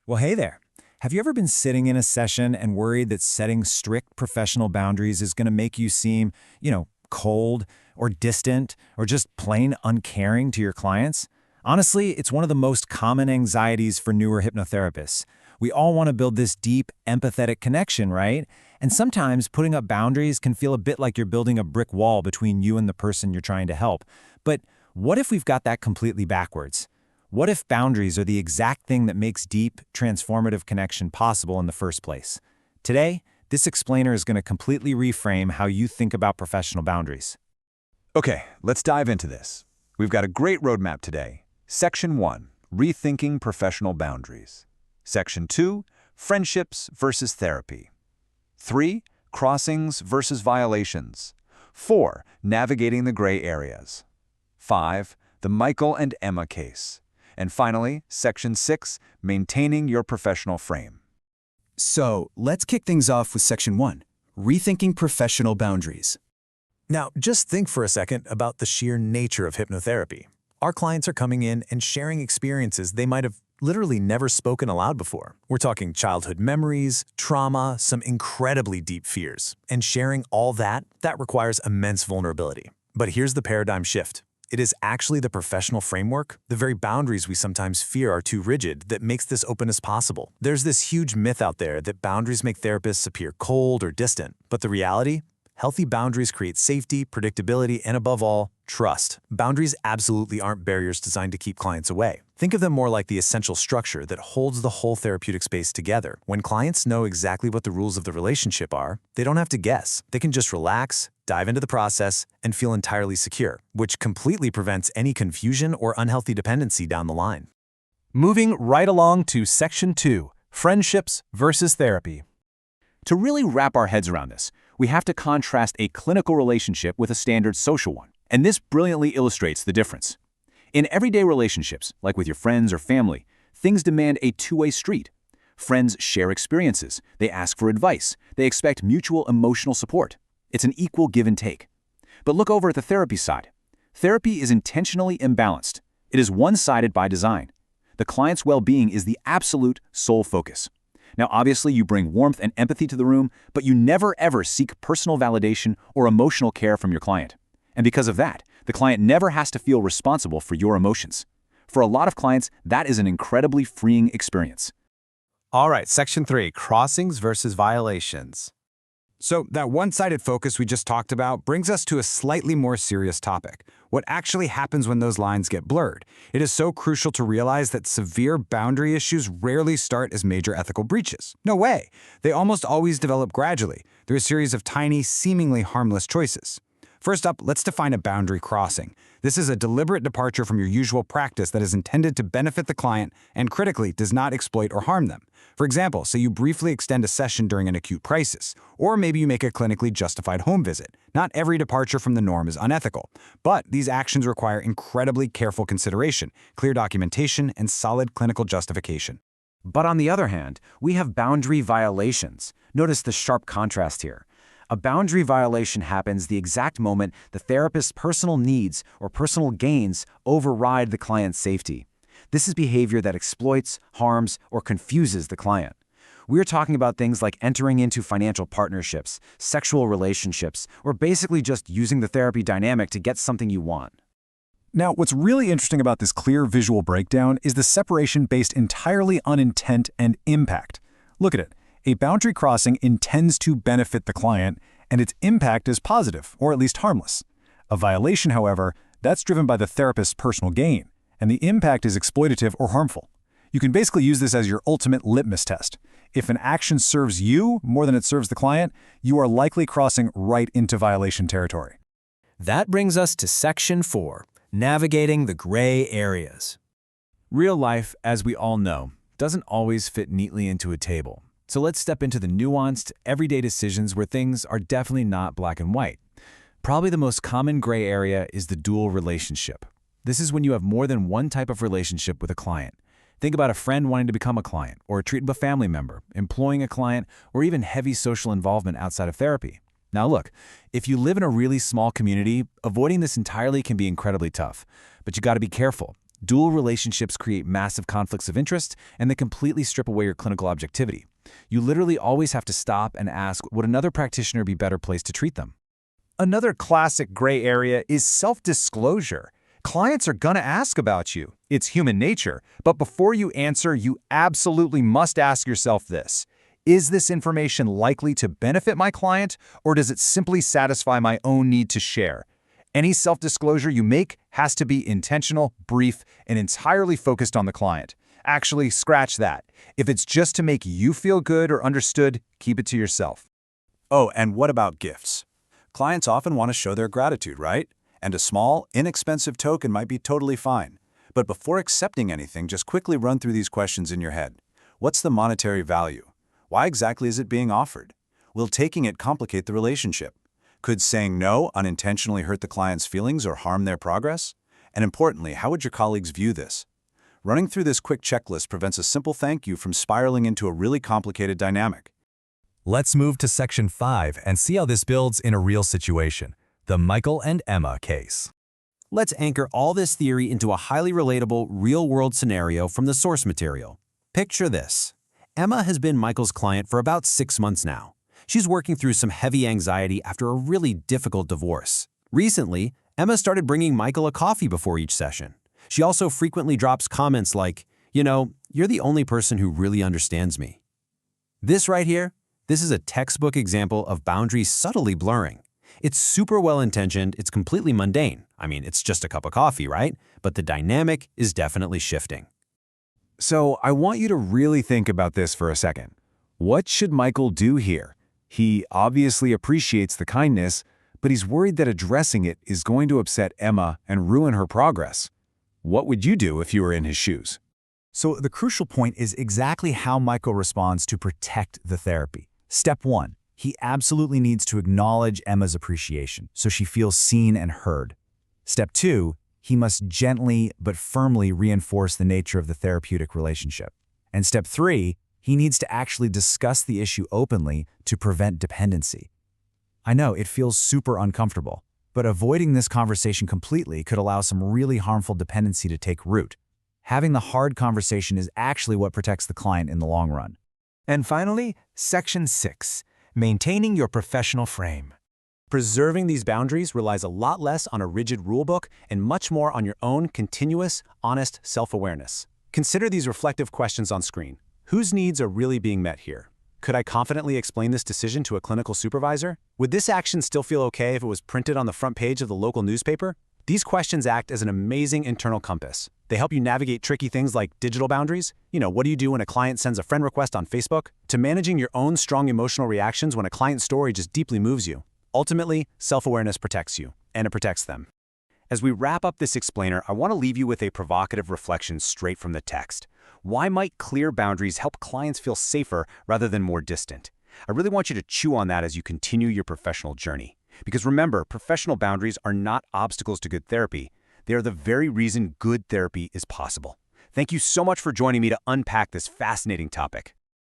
Well, hey there. Have you ever been sitting in a session and worried that setting strict professional boundaries is going to make you seem, cold or distant or just plain uncaring to your clients? Honestly, it's one of the most common anxieties for newer hypnotherapists. We all want to build this deep, empathetic connection, right? And sometimes putting up boundaries can feel a bit like you're building a brick wall between you and the person you're trying to help. But what if we've got that completely backwards? What if boundaries are the exact thing that makes deep, transformative connection possible in the first place? Today, this explainer is going to completely reframe how you think about professional boundaries. Okay, let's dive into this. We've got a great roadmap today. Section 1, Rethinking Professional Boundaries. Section 2, Friendships versus Therapy. 3, Crossings versus Violations. 4, Navigating the Gray Areas. 5, The Michael and Emma Case. And finally, Section 6, Maintaining Your Professional Frame. So, let's kick things off with Section 1, Rethinking Professional Boundaries. Now, just think for a second about the sheer nature of hypnotherapy. Our clients are coming in and sharing experiences they might have literally never spoken aloud before. We're talking childhood memories, trauma, some incredibly deep fears. And sharing all that requires immense vulnerability. But here's the paradigm shift. It is actually the professional framework, the very boundaries we sometimes fear are too rigid, that makes this openness possible. There's this huge myth out there that boundaries make therapists appear cold or distant. But the reality? Healthy boundaries create safety, predictability, and above all, trust. Boundaries absolutely aren't barriers designed to keep clients away. Think of them more like the essential structure that holds the whole therapeutic space together. When clients know exactly what the rules of the relationship are, they don't have to guess. They can just relax, dive into the process, and feel entirely secure, which completely prevents any confusion or unhealthy dependency down the line. Moving right along to Section 2, Friendships versus Therapy. To really wrap our heads around this, we have to contrast a clinical relationship with a standard social one. And this brilliantly illustrates the difference. In everyday relationships, like with your friends or family, things demand a two-way street. Friends share experiences, they ask for advice, they expect mutual emotional support. It's an equal give and take. But look over at the therapy side. Therapy is intentionally imbalanced. It is one-sided by design. The client's well-being is the absolute sole focus. Now, obviously, you bring warmth and empathy to the room, but you never ever seek personal validation or emotional care from your client. And because of that, the client never has to feel responsible for your emotions. For a lot of clients, that is an incredibly freeing experience. All right, Section 3, Crossings versus Violations. So that one-sided focus we just talked about brings us to a slightly more serious topic. What actually happens when those lines get blurred? It is so crucial to realize that severe boundary issues rarely start as major ethical breaches. No way. They almost always develop gradually through a series of tiny, seemingly harmless choices. First up, let's define a boundary crossing. This is a deliberate departure from your usual practice that is intended to benefit the client and, critically, does not exploit or harm them. For example, say you briefly extend a session during an acute crisis, or maybe you make a clinically justified home visit. Not every departure from the norm is unethical, but these actions require incredibly careful consideration, clear documentation, and solid clinical justification. But on the other hand, we have boundary violations. Notice the sharp contrast here. A boundary violation happens the exact moment the therapist's personal needs or personal gains override the client's safety. This is behavior that exploits, harms, or confuses the client. We're talking about things like entering into financial partnerships, sexual relationships, or basically just using the therapy dynamic to get something you want. Now, what's really interesting about this clear visual breakdown is the separation based entirely on intent and impact. Look at it. A boundary crossing intends to benefit the client, and its impact is positive, or at least harmless. A violation, however, that's driven by the therapist's personal gain, and the impact is exploitative or harmful. You can basically use this as your ultimate litmus test. If an action serves you more than it serves the client, you are likely crossing right into violation territory. That brings us to Section 4, Navigating the Gray Areas. Real life, as we all know, doesn't always fit neatly into a table. So let's step into the nuanced, everyday decisions where things are definitely not black and white. Probably the most common gray area is the dual relationship. This is when you have more than one type of relationship with a client. Think about a friend wanting to become a client, or treating a family member, employing a client, or even heavy social involvement outside of therapy. Now look, if you live in a really small community, avoiding this entirely can be incredibly tough. But you got to be careful. Dual relationships create massive conflicts of interest, and they completely strip away your clinical objectivity. You literally always have to stop and ask, would another practitioner be better placed to treat them? Another classic gray area is self-disclosure. Clients are gonna ask about you. It's human nature. But before you answer, you absolutely must ask yourself this. Is this information likely to benefit my client, or does it simply satisfy my own need to share? Any self-disclosure you make has to be intentional, brief, and entirely focused on the client. Actually, scratch that. If it's just to make you feel good or understood, keep it to yourself. Oh, and what about gifts? Clients often want to show their gratitude, right? And a small, inexpensive token might be totally fine. But before accepting anything, just quickly run through these questions in your head. What's the monetary value? Why exactly is it being offered? Will taking it complicate the relationship? Could saying no unintentionally hurt the client's feelings or harm their progress? And importantly, how would your colleagues view this? Running through this quick checklist prevents a simple thank you from spiraling into a really complicated dynamic. Let's move to Section 5 and see how this builds in a real situation, the Michael and Emma case. Let's anchor all this theory into a highly relatable, real-world scenario from the source material. Picture this. Emma has been Michael's client for about 6 months now. She's working through some heavy anxiety after a really difficult divorce. Recently, Emma started bringing Michael a coffee before each session. She also frequently drops comments like, you're the only person who really understands me. This right here, this is a textbook example of boundaries subtly blurring. It's super well-intentioned, it's completely mundane. I mean, it's just a cup of coffee, right? But the dynamic is definitely shifting. So I want you to really think about this for a second. What should Michael do here? He obviously appreciates the kindness, but he's worried that addressing it is going to upset Emma and ruin her progress. What would you do if you were in his shoes? So the crucial point is exactly how Michael responds to protect the therapy. Step 1, he absolutely needs to acknowledge Emma's appreciation so she feels seen and heard. Step 2, he must gently but firmly reinforce the nature of the therapeutic relationship. And step 3, he needs to actually discuss the issue openly to prevent dependency. I know it feels super uncomfortable, but avoiding this conversation completely could allow some really harmful dependency to take root. Having the hard conversation is actually what protects the client in the long run. And finally, Section 6, maintaining your professional frame. Preserving these boundaries relies a lot less on a rigid rulebook and much more on your own continuous, honest self-awareness. Consider these reflective questions on screen. Whose needs are really being met here? Could I confidently explain this decision to a clinical supervisor? Would this action still feel okay if it was printed on the front page of the local newspaper? These questions act as an amazing internal compass. They help you navigate tricky things like digital boundaries. What do you do when a client sends a friend request on Facebook? To managing your own strong emotional reactions when a client's story just deeply moves you. Ultimately, self-awareness protects you, and it protects them. As we wrap up this explainer, I want to leave you with a provocative reflection straight from the text. Why might clear boundaries help clients feel safer rather than more distant? I really want you to chew on that as you continue your professional journey. Because remember, professional boundaries are not obstacles to good therapy. They are the very reason good therapy is possible. Thank you so much for joining me to unpack this fascinating topic.